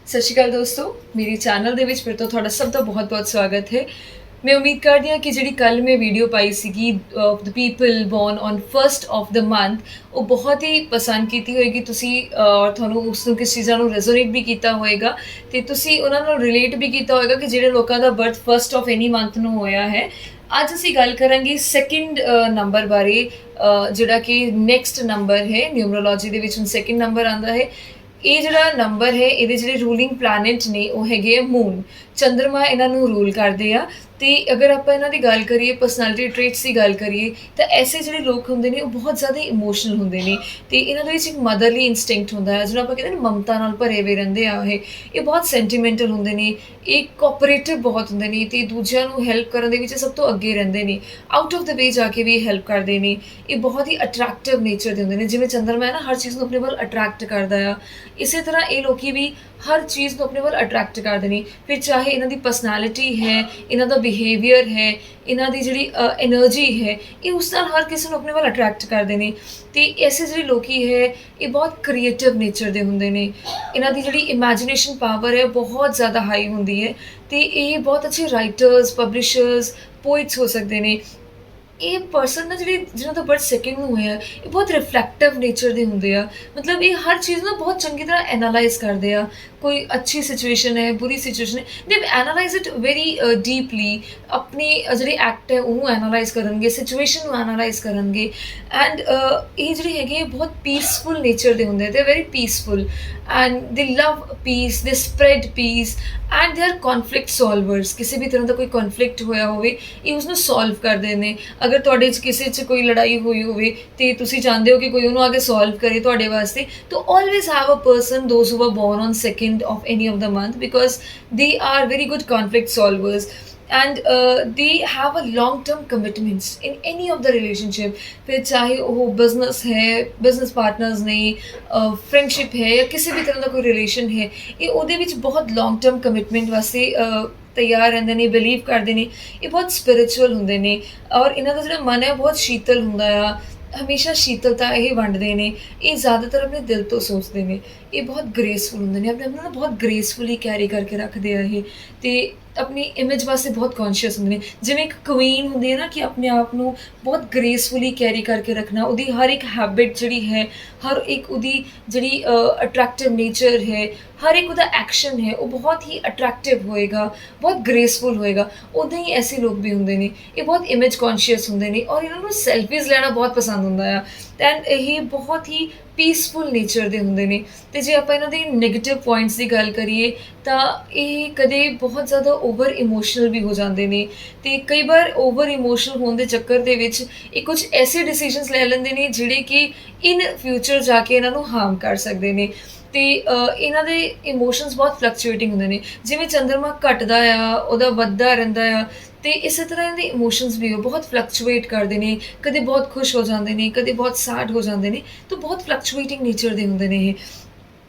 ਸਤਿ ਸ਼੍ਰੀ ਅਕਾਲ ਦੋਸਤੋ, ਮੇਰੇ ਚੈਨਲ ਦੇ ਵਿੱਚ ਫਿਰ ਤੋਂ ਤੁਹਾਡਾ ਸਭ ਦਾ ਬਹੁਤ-ਬਹੁਤ ਸਵਾਗਤ ਹੈ। ਮੈਂ ਉਮੀਦ ਕਰਦੀ ਹਾਂ ਕਿ ਜਿਹੜੀ ਕੱਲ੍ਹ ਮੈਂ ਵੀਡੀਓ ਪਾਈ ਸੀਗੀ the people born on 1st of the month, ਉਹ ਬਹੁਤ ਹੀ ਪਸੰਦ ਕੀਤੀ ਹੋਏਗੀ ਤੁਸੀਂ ਔਰ ਤੁਹਾਨੂੰ ਉਸ ਨੂੰ ਕਿਸ ਚੀਜ਼ਾਂ ਨੂੰ ਰੈਜ਼ੋਨੇਟ ਵੀ ਕੀਤਾ ਹੋਏਗਾ ਅਤੇ ਤੁਸੀਂ ਉਹਨਾਂ ਨਾਲ ਰਿਲੇਟ ਵੀ ਕੀਤਾ ਹੋਏਗਾ ਕਿ ਜਿਹੜੇ ਲੋਕਾਂ ਦਾ birth 1st of any month ਨੂੰ ਹੋਇਆ ਹੈ। ਅੱਜ ਅਸੀਂ ਗੱਲ ਕਰਾਂਗੇ ਸੈਕਿੰਡ ਨੰਬਰ ਬਾਰੇ, ਜਿਹੜਾ ਕਿ ਨੈਕਸਟ ਨੰਬਰ ਹੈ ਨਿਊਮਰੋਲੋਜੀ ਦੇ ਵਿੱਚ ਹੁਣ ਸੈਕਿੰਡ ਨੰਬਰ ਆਉਂਦਾ ਹੈ। ਇਹ ਜਿਹੜਾ ਨੰਬਰ ਹੈ ਇਹਦੇ ਜਿਹੜੇ ਰੂਲਿੰਗ ਪਲੈਨਟ ਨੇ ਉਹ ਹੈਗੇ ਆ ਮੂਨ, ਚੰਦਰਮਾ ਇਹਨਾਂ ਨੂੰ ਰੂਲ ਕਰਦੇ ਆ। ਅਤੇ ਅਗਰ ਆਪਾਂ ਇਹਨਾਂ ਦੀ ਗੱਲ ਕਰੀਏ, ਪਰਸਨੈਲਿਟੀ ਟ੍ਰੇਟਸ ਦੀ ਗੱਲ ਕਰੀਏ, ਤਾਂ ਐਸੇ ਜਿਹੜੇ ਲੋਕ ਹੁੰਦੇ ਨੇ ਉਹ ਬਹੁਤ ਜ਼ਿਆਦਾ ਇਮੋਸ਼ਨਲ ਹੁੰਦੇ ਨੇ ਅਤੇ ਇਹਨਾਂ ਦੇ ਵਿੱਚ ਇੱਕ ਮਦਰਲੀ ਇੰਸਟਿੰਕਟ ਹੁੰਦਾ ਹੈ, ਜਿਹਨੂੰ ਆਪਾਂ ਕਹਿੰਦੇ ਨੇ ਮਮਤਾ ਨਾਲ ਭਰੇ ਹੋਏ ਰਹਿੰਦੇ ਆ। ਇਹ ਬਹੁਤ ਸੈਂਟੀਮੈਂਟਲ ਹੁੰਦੇ ਨੇ, ਇਹ ਕੋਆਪਰੇਟਿਵ ਬਹੁਤ ਹੁੰਦੇ ਨੇ ਅਤੇ ਦੂਜਿਆਂ ਨੂੰ ਹੈਲਪ ਕਰਨ ਦੇ ਵਿੱਚ ਸਭ ਤੋਂ ਅੱਗੇ ਰਹਿੰਦੇ ਨੇ। ਆਊਟ ਆਫ ਦ ਵੇ ਜਾ ਕੇ ਵੀ ਇਹ ਹੈਲਪ ਕਰਦੇ ਨੇ। ਇਹ ਬਹੁਤ ਹੀ ਅਟਰੈਕਟਿਵ ਨੇਚਰ ਦੇ ਹੁੰਦੇ ਨੇ, ਜਿਵੇਂ ਚੰਦਰਮਾ ਹੈ ਨਾ ਹਰ ਚੀਜ਼ ਨੂੰ ਆਪਣੇ ਵੱਲ ਅਟਰੈਕਟ ਕਰਦਾ ਆ, ਇਸੇ ਤਰ੍ਹਾਂ ਇਹ ਲੋਕੀ ਵੀ ਹਰ ਚੀਜ਼ ਨੂੰ ਆਪਣੇ ਵੱਲ ਅਟਰੈਕਟ ਕਰਦੇ ਨੇ। ਫਿਰ ਚਾਹੇ ਇਹਨਾਂ ਦੀ ਪਰਸਨੈਲਿਟੀ ਹੈ, ਇਹਨਾਂ ਦਾ ਬਿਹੇਵੀਅਰ ਹੈ, ਇਹਨਾਂ ਦੀ ਜਿਹੜੀ ਐਨਰਜੀ ਹੈ, ਇਹ ਉਸ ਨਾਲ ਹਰ ਕਿਸੇ ਨੂੰ ਆਪਣੇ ਵੱਲ ਅਟਰੈਕਟ ਕਰਦੇ ਨੇ। ਅਤੇ ਐਸੇ ਜਿਹੜੇ ਲੋਕੀ ਹੈ ਇਹ ਬਹੁਤ ਕ੍ਰੀਏਟਿਵ ਨੇਚਰ ਦੇ ਹੁੰਦੇ ਨੇ। ਇਹਨਾਂ ਦੀ ਜਿਹੜੀ ਇਮੈਜੀਨੇਸ਼ਨ ਪਾਵਰ ਹੈ ਬਹੁਤ ਜ਼ਿਆਦਾ ਹਾਈ ਹੁੰਦੀ ਹੈ ਅਤੇ ਇਹ ਬਹੁਤ ਅੱਛੇ ਰਾਈਟਰਸ, ਪਬਲਿਸ਼ਰਸ, ਪੋਇਟਸ ਹੋ ਸਕਦੇ ਨੇ। ਇਹ ਪਰਸਨ ਨਾ ਜਿਹੜੇ ਜਿਹਨਾਂ ਦਾ ਬਰਥ ਸੈਕਿੰਡ ਨੂੰ ਹੋਇਆ, ਇਹ ਬਹੁਤ ਰਿਫਲੈਕਟਿਵ ਨੇਚਰ ਦੇ ਹੁੰਦੇ ਆ। ਮਤਲਬ ਇਹ ਹਰ ਚੀਜ਼ ਨੂੰ ਬਹੁਤ ਚੰਗੀ ਤਰ੍ਹਾਂ ਐਨਾਲਾਈਜ਼ ਕਰਦੇ ਆ। ਕੋਈ ਅੱਛੀ ਸਿਚੁਏਸ਼ਨ ਹੈ, ਬੁਰੀ ਸਿਚੁਏਸ਼ਨ ਹੈ, ਦੇ ਐਨਾਲਾਈਜ਼ ਇਟ ਵੈਰੀ ਡੀਪਲੀ। ਆਪਣੀ ਜਿਹੜੀ ਐਕਟ ਹੈ ਉਹਨੂੰ ਐਨਾਲਾਈਜ਼ ਕਰਨਗੇ, ਸਿਚੁਏਸ਼ਨ ਨੂੰ ਐਨਾਲਾਈਜ਼ ਕਰਨਗੇ। ਐਂਡ ਇਹ ਜਿਹੜੇ ਹੈਗੇ ਬਹੁਤ ਪੀਸਫੁਲ ਨੇਚਰ ਦੇ ਹੁੰਦੇ, ਦੇ very peaceful and they love peace, they spread peace and they are conflict solvers. ਕਿਸੇ ਵੀ ਤਰ੍ਹਾਂ ਦਾ ਕੋਈ ਕੌਨਫਲਿਕਟ ਹੋਇਆ ਹੋਵੇ, ਇਹ ਉਸਨੂੰ ਸੋਲਵ ਕਰਦੇ ਨੇ। ਅਗਰ ਤੁਹਾਡੇ 'ਚ ਕਿਸੇ 'ਚ ਕੋਈ ਲੜਾਈ ਹੋਈ ਹੋਵੇ ਅਤੇ ਤੁਸੀਂ ਚਾਹੁੰਦੇ ਹੋ ਕਿ ਕੋਈ ਉਹਨੂੰ ਆ ਕੇ ਸੋਲਵ ਕਰੇ ਤੁਹਾਡੇ ਵਾਸਤੇ, ਤਾਂ always have a person those who are born on second of any of the month, because they are very good conflict solvers and they have a long term commitments in any of the relationship। फिर चाहे वो business है, business partners ने, friendship है या किसी भी तरह का कोई रिलेशन है, ये ਉਹਦੇ ਵਿੱਚ ਬਹੁਤ ਲੌਂਗ ਟਰਮ ਕਮਿਟਮੈਂਟ ਵਾਸਤੇ ਤਿਆਰ ਰਹਿੰਦੇ ਨੇ, ਬਿਲੀਵ ਕਰਦੇ ਨੇ। ਇਹ ਬਹੁਤ ਸਪਿਰਿਚੁਅਲ ਹੁੰਦੇ ਨੇ ਔਰ ਇਹਨਾਂ ਦਾ ਜਿਹੜਾ ਮਨ ਹੈ ਬਹੁਤ ਸ਼ੀਤਲ ਹੁੰਦਾ ਆ, ਹਮੇਸ਼ਾ ਸ਼ੀਤਲਤਾ ਇਹ ਵੰਡਦੇ ਨੇ। ਇਹ ਜ਼ਿਆਦਾਤਰ ਆਪਣੇ ਦਿਲ ਤੋਂ ਸੋਚਦੇ ਨੇ। ਇਹ ਬਹੁਤ ਗ੍ਰੇਸਫੁਲ ਹੁੰਦੇ ਨੇ, ਆਪਣੇ ਆਪ ਨੂੰ ਨਾ ਬਹੁਤ ਗ੍ਰੇਸਫੁਲੀ ਕੈਰੀ ਕਰਕੇ ਰੱਖਦੇ ਆ ਇਹ, ਅਤੇ ਆਪਣੀ ਇਮੇਜ ਵਾਸਤੇ ਬਹੁਤ ਕੌਨਸ਼ੀਅਸ ਹੁੰਦੇ ਨੇ। ਜਿਵੇਂ ਇੱਕ ਕੁਈਨ ਹੁੰਦੀ ਹੈ ਨਾ ਕਿ ਆਪਣੇ ਆਪ ਨੂੰ ਬਹੁਤ ਗ੍ਰੇਸਫੁਲੀ ਕੈਰੀ ਕਰਕੇ ਰੱਖਣਾ। ਉਹਦੀ ਹਰ ਇੱਕ ਹੈਬਿਟ ਜਿਹੜੀ ਹੈ, ਹਰ ਇੱਕ ਉਹਦੀ ਜਿਹੜੀ ਅਟਰੈਕਟਿਵ ਨੇਚਰ ਹੈ, ਹਰ ਇੱਕ ਉਹਦਾ ਐਕਸ਼ਨ ਹੈ, ਉਹ ਬਹੁਤ ਹੀ ਅਟਰੈਕਟਿਵ ਹੋਏਗਾ, ਬਹੁਤ ਗ੍ਰੇਸਫੁਲ ਹੋਏਗਾ। ਉੱਦਾਂ ਹੀ ਐਸੇ ਲੋਕ ਵੀ ਹੁੰਦੇ ਨੇ, ਇਹ ਬਹੁਤ ਇਮੇਜ ਕੌਨਸ਼ੀਅਸ ਹੁੰਦੇ ਨੇ ਔਰ ਇਹਨਾਂ ਨੂੰ ਸੈਲਫੀਜ਼ ਲੈਣਾ ਬਹੁਤ ਪਸੰਦ ਹੁੰਦਾ ਆ। ਐਂਡ ਇਹ ਬਹੁਤ ਹੀ ਪੀਸਫੁਲ ਨੇਚਰ ਦੇ ਹੁੰਦੇ ਨੇ। ਅਤੇ ਜੇ ਆਪਾਂ ਇਹਨਾਂ ਦੇ ਨੈਗੇਟਿਵ ਪੁਆਇੰਟਸ ਦੀ ਗੱਲ ਕਰੀਏ ਤਾਂ ਇਹ ਕਦੇ ਬਹੁਤ ਜ਼ਿਆਦਾ ਓਵਰ ਇਮੋਸ਼ਨਲ ਵੀ ਹੋ ਜਾਂਦੇ ਨੇ, ਅਤੇ ਕਈ ਵਾਰ ਓਵਰ ਇਮੋਸ਼ਨਲ ਹੋਣ ਦੇ ਚੱਕਰ ਦੇ ਵਿੱਚ ਇਹ ਕੁਝ ਐਸੇ ਡਿਸੀਜ਼ਨਸ ਲੈ ਲੈਂਦੇ ਨੇ ਜਿਹੜੇ ਕਿ ਇਨ ਫਿਊਚਰ ਜਾ ਕੇ ਇਹਨਾਂ ਨੂੰ ਹਾਰਮ ਕਰ ਸਕਦੇ ਨੇ। ਅਤੇ ਇਹਨਾਂ ਦੇ ਇਮੋਸ਼ਨਸ ਬਹੁਤ ਫਲਕਚੁਏਟਿੰਗ ਹੁੰਦੇ ਨੇ। ਜਿਵੇਂ ਚੰਦਰਮਾ ਘਟਦਾ ਆ, ਉਹਦਾ ਵੱਧਦਾ ਰਹਿੰਦਾ ਆ, ਅਤੇ ਇਸੇ ਤਰ੍ਹਾਂ ਇਹਦੇ ਇਮੋਸ਼ਨਸ ਵੀ ਉਹ ਬਹੁਤ ਫਲਕਚੁਏਟ ਕਰਦੇ ਨੇ। ਕਦੇ ਬਹੁਤ ਖੁਸ਼ ਹੋ ਜਾਂਦੇ ਨੇ, ਕਦੇ ਬਹੁਤ ਸੈਡ ਹੋ ਜਾਂਦੇ ਨੇ, ਤਾਂ ਬਹੁਤ ਫਲਕਚੁਏਟਿੰਗ ਨੇਚਰ ਦੇ ਹੁੰਦੇ ਨੇ ਇਹ।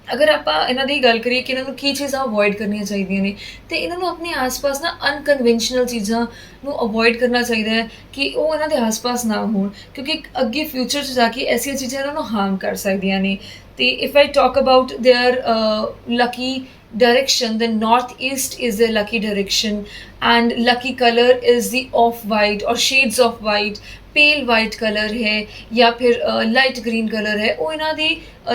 ਅਗਰ ਆਪਾਂ ਇਹਨਾਂ ਦੀ ਗੱਲ ਕਰੀਏ ਕਿ ਇਹਨਾਂ ਨੂੰ ਕੀ ਚੀਜ਼ਾਂ ਅਵੋਇਡ ਕਰਨੀਆਂ ਚਾਹੀਦੀਆਂ ਨੇ, ਅਤੇ ਇਹਨਾਂ ਨੂੰ ਆਪਣੇ ਆਸ-ਪਾਸ ਨਾ ਅਨਕਨਵੈਨਸ਼ਨਲ ਚੀਜ਼ਾਂ ਨੂੰ ਅਵੋਇਡ ਕਰਨਾ ਚਾਹੀਦਾ ਹੈ ਕਿ ਉਹ ਇਹਨਾਂ ਦੇ ਆਸ-ਪਾਸ ਨਾ ਹੋਣ, ਕਿਉਂਕਿ ਅੱਗੇ ਫਿਊਚਰ 'ਚ ਜਾ ਕੇ ਐਸੀਆਂ ਚੀਜ਼ਾਂ ਇਹਨਾਂ ਨੂੰ ਹਾਰਮ ਕਰ ਸਕਦੀਆਂ ਨੇ। ਅਤੇ if I talk about there lucky direction, then northeast is their lucky direction and lucky color is the off white or shades of white। Pale white colour है या फिर लाइट ग्रीन कलर है, वो इन्हां दी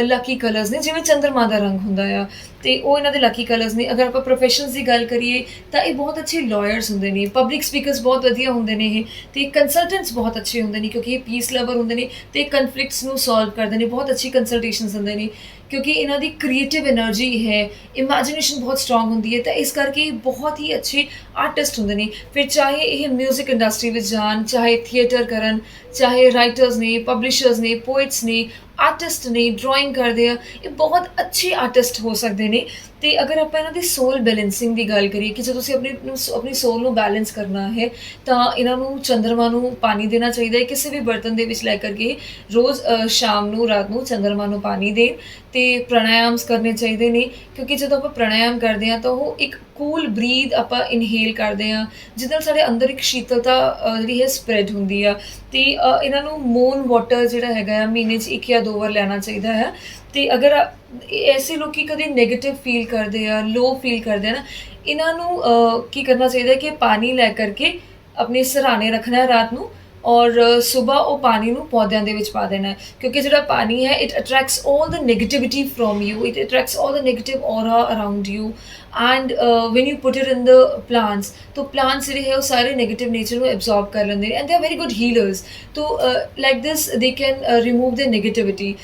लकी कलर्स ने, जिवें चंद्रमा दा रंग हुंदा आ, ते वो इन्हां दे लकी कलर्स ने। अगर आपां प्रोफैशनस की गल करिए तो ये बहुत अच्छे लॉयर्स हुंदे ने, पब्लिक स्पीकर्स बहुत वधिया हुंदे ने, ते कंसलटेंट्स बहुत अच्छे हुंदे ने क्योंकि ये पीस लवर हुंदे ने ते कन्फ्लिक्ट्स नूं सॉल्व करदे ने। बहुत अच्छी कंसलटेशनस हुंदे ने क्योंकि इन्हां दी क्रिएटिव एनर्जी है, इमेजिनेशन बहुत स्ट्रॉन्ग हुंदी है, तो इस करके बहुत ही अच्छे आर्टिस्ट हुंदे ने। फिर चाहे ये म्यूजिक इंडस्ट्री विच जान, चाहे थिएटर करन, चाहे राइटर्स ने, पब्लिशर्स ने, पोइट्स ने, आर्टिस्ट ने, ड्राइंग करते हैं, ये बहुत अच्छे आर्टिस्ट हो सकते हैं। तो अगर आप इन्हों सोल बैलेंसिंग की गल करिए कि जो अपनी सोल में बैलेंस करना है तो इन्हों चंद्रमा पानी देना चाहिए। किसी भी बर्तन के लैकर के रोज़ शाम को रात को चंद्रमा पानी दें, तो प्राणायाम्स करने चाहिए ने, क्योंकि जो आप प्राणायाम करते हैं तो वो एक कूल ब्रीद आप इनहेल करते हैं, जिस साढ़े अंदर एक शीतलता जी है स्प्रैड होंगी आ, ਤੇ ਇਹਨਾਂ ਨੂੰ ਮੂਨ ਵਾਟਰ ਜਿਹੜਾ ਹੈਗਾ ਆ ਮਹੀਨੇ 'ਚ 1 ਜਾਂ 2 ਵਾਰ ਲੈਣਾ ਚਾਹੀਦਾ ਹੈ। ਤੇ ਅਗਰ ਐਸੇ ਲੋਕੀ ਕਦੇ ਨੈਗੇਟਿਵ ਫੀਲ ਕਰਦੇ ਆ, ਲੋ ਫੀਲ ਕਰਦੇ ਆ ਨਾ, ਇਹਨਾਂ ਨੂੰ ਕੀ ਕਰਨਾ ਚਾਹੀਦਾ ਕਿ ਪਾਣੀ ਲੈ ਕਰਕੇ ਆਪਣੇ ਸਿਰਹਾਣੇ ਰੱਖਣਾ ਹੈ ਰਾਤ ਨੂੰ, ਔਰ ਸੁਬਾਹ ਉਹ ਪਾਣੀ ਨੂੰ ਪੌਦਿਆਂ ਦੇ ਵਿੱਚ ਪਾ ਦੇਣਾ ਹੈ, ਕਿਉਂਕਿ ਜਿਹੜਾ ਪਾਣੀ ਹੈ it attracts all the negativity from you, it attracts all the negative ਔਰਾ around you and when you put it in the plants, ਤਾਂ ਪਲਾਂਟਸ ਜਿਹੜੇ ਹੈ ਉਹ ਸਾਰੇ ਨੈਗੇਟਿਵ ਨੇਚਰ ਨੂੰ ਐਬਜ਼ੌਰਬ ਕਰ ਲੈਂਦੇ ਨੇ and they are very good ਹੀਲਰਸ। ਤੋ like this they can remove the negativity.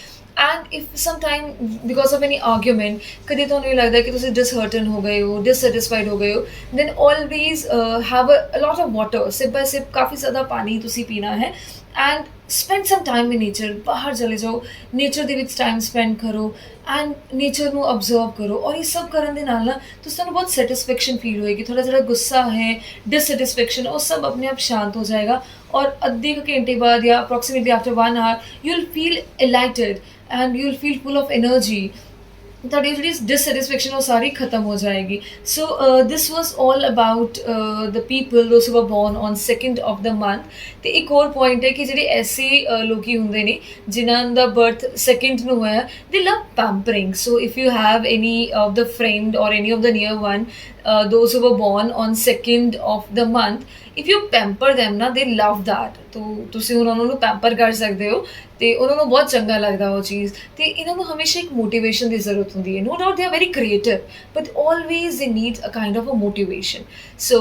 And if some time because of any argument ਕਦੇ ਤੁਹਾਨੂੰ ਇਹ ਲੱਗਦਾ ਕਿ ਤੁਸੀਂ ਡਿਸਹਰਟਨ ਹੋ ਗਏ ਹੋ, ਡਿਸਸੈਟਿਸਫਾਈਡ ਹੋ ਗਏ ਹੋ, then always have a lot of water, sip by sip ਕਾफ़ी ज़्यादा ਪਾਣੀ ਤੁਸੀਂ ਪੀਣਾ ਹੈ and spend some time in nature. ਬਾਹਰ ਚਲੇ ਜਾਓ, ਨੇਚਰ ਦੇ ਵਿੱਚ ਟਾਈਮ ਸਪੈਂਡ ਕਰੋ ਐਂਡ ਨੇਚਰ ਨੂੰ ਅਬਜ਼ਰਵ ਕਰੋ, ਔਰ ਇਹ ਸਭ ਕਰਨ ਦੇ ਨਾਲ ਨਾ ਤੁਸੀਂ ਤੁਹਾਨੂੰ ਬਹੁਤ ਸੈਟਿਸਫੈਕਸ਼ਨ ਫੀਲ ਹੋਏਗੀ। ਤੁਹਾਡਾ ਜਿਹੜਾ ਗੁੱਸਾ ਹੈ, ਡਿਸਸੈਟਿਸਫੈਕਸ਼ਨ, ਉਹ ਸਭ ਆਪਣੇ ਆਪ ਸ਼ਾਂਤ ਹੋ ਜਾਏਗਾ ਔਰ ਅੱਧੇ ਕੁ ਘੰਟੇ ਬਾਅਦ ਜਾਂ approximately after 1 hour you will feel elated and you will feel full of energy. ਤੁਹਾਡੀ ਜਿਹੜੀ ਡਿਸਸੈਟਿਸਫੈਕਸ਼ਨ ਉਹ ਸਾਰੀ ਖਤਮ ਹੋ ਜਾਏਗੀ। So this was all about the people those who were born on 2nd of the month। ਅਤੇ ਇੱਕ ਹੋਰ ਪੁਆਇੰਟ ਹੈ ਕਿ ਜਿਹੜੇ ਐਸੇ ਲੋਕੀ ਹੁੰਦੇ ਨੇ ਜਿਨ੍ਹਾਂ ਦਾ ਬਰਥ 2nd ਨੂੰ ਹੋਇਆ, they love pampering. So if you have any of the friend or any of the near one those who were born on 2nd of the month, if you pamper them ਨਾ they love that. ਤੋ ਤੁਸੀਂ ਉਹਨਾਂ ਨੂੰ pamper ਕਰ ਸਕਦੇ ਹੋ ਅਤੇ ਉਹਨਾਂ ਨੂੰ ਬਹੁਤ ਚੰਗਾ ਲੱਗਦਾ ਉਹ ਚੀਜ਼। ਅਤੇ ਇਹਨਾਂ ਨੂੰ ਹਮੇਸ਼ਾ ਇੱਕ ਮੋਟੀਵੇਸ਼ਨ ਦੀ ਜ਼ਰੂਰਤ ਹੁੰਦੀ ਹੈ। No doubt they are very creative but always they need a kind of a motivation. So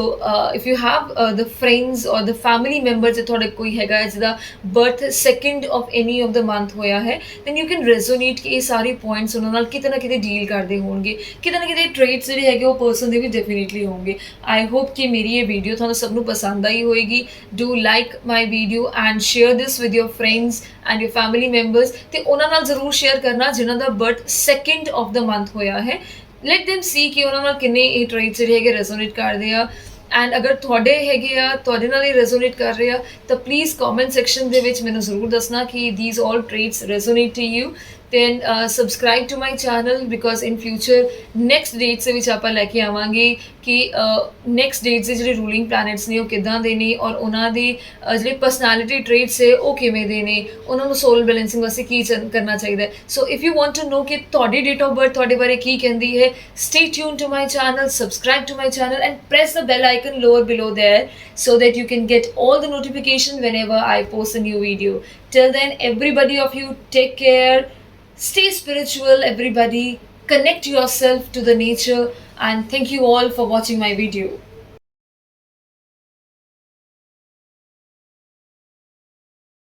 if you have the friends or the family member ਜੇ ਤੁਹਾਡੇ ਕੋਈ ਹੈਗਾ ਜਿਹਦਾ birth 2nd of any of the month ਹੋਇਆ ਹੈ, then you can resonate ਕਿ ਇਹ ਸਾਰੇ ਪੁਆਇੰਟਸ ਉਹਨਾਂ ਨਾਲ ਕਿਤੇ ਨਾ ਕਿਤੇ ਡੀਲ ਕਰਦੇ ਹੋਣਗੇ, ਕਿਤੇ ਨਾ ਕਿਤੇ ਟ੍ਰੇਟਸ ਜਿਹੜੇ ਹੈਗੇ ਉਹ ਪਰਸਨ ਦੇ ਵੀ ਡੈਫੀਨੇਟਲੀ ਹੋਣਗੇ। ਆਈ ਹੋਪ ਕਿ ਮੇਰੀ ਇਹ ਵੀਡੀਓ ਤੁਹਾਨੂੰ ਸਭ ਨੂੰ ਪਸੰਦ ਆਈ ਹੋਏਗੀ। Do like my video and share this with your friends and your family members, ਅਤੇ ਉਹਨਾਂ ਨਾਲ ਜ਼ਰੂਰ ਸ਼ੇਅਰ ਕਰਨਾ ਜਿਨ੍ਹਾਂ ਦਾ birth 2nd of the month ਹੋਇਆ ਹੈ। ਲੈਟ ਦੈਮ ਸੀ ਕਿ ਉਹਨਾਂ ਨਾਲ ਕਿੰਨੇ ਇਹ ਟ੍ਰੇਟਸ ਜਿਹੜੇ ਹੈਗੇ ਰੈਜ਼ੋਨੇਟ ਕਰਦੇ ਆ। ਐਂਡ ਅਗਰ ਤੁਹਾਡੇ ਹੈਗੇ ਆ, ਤੁਹਾਡੇ ਨਾਲ ਇਹ ਰੈਜ਼ੋਨੇਟ ਕਰ ਰਹੇ ਆ, ਤਾਂ ਪਲੀਜ਼ ਕਮੈਂਟ ਸੈਕਸ਼ਨ ਦੇ ਵਿੱਚ ਮੈਨੂੰ ਜ਼ਰੂਰ ਦੱਸਣਾ ਕਿ these all traits resonate to you. then subscribe to my channel because in future next dates ਦੇ ਵਿੱਚ ਆਪਾਂ ਲੈ ਕੇ ਆਵਾਂਗੇ ਕਿ next dates ਦੇ ਜਿਹੜੇ ਰੂਲਿੰਗ ਪਲੈਨਟਸ ਨੇ ਉਹ ਕਿੱਦਾਂ ਦੇ ਨੇ ਔਰ ਉਹਨਾਂ ਦੇ ਜਿਹੜੇ ਪਰਸਨੈਲਿਟੀ ਟ੍ਰੇਟਸ ਹੈ ਉਹ ਕਿਵੇਂ ਦੇ ਨੇ, ਉਹਨਾਂ ਨੂੰ ਸੋਲ ਬੈਲੈਂਸਿੰਗ ਵਾਸਤੇ ਕੀ ਕਰਨਾ ਚਾਹੀਦਾ ਹੈ। So if you want to know ਕਿ ਤੁਹਾਡੀ ਡੇਟ ਆਫ ਬਰਥ ਤੁਹਾਡੇ ਬਾਰੇ ਕੀ ਕਹਿੰਦੀ ਹੈ, stay tuned to my channel, subscribe to my channel and press the bell icon lower below there so that you can get all the notification whenever I post a new video. Till then, everybody of you, take care. Stay spiritual, everybody. Connect yourself to the nature, and thank you all for watching my video.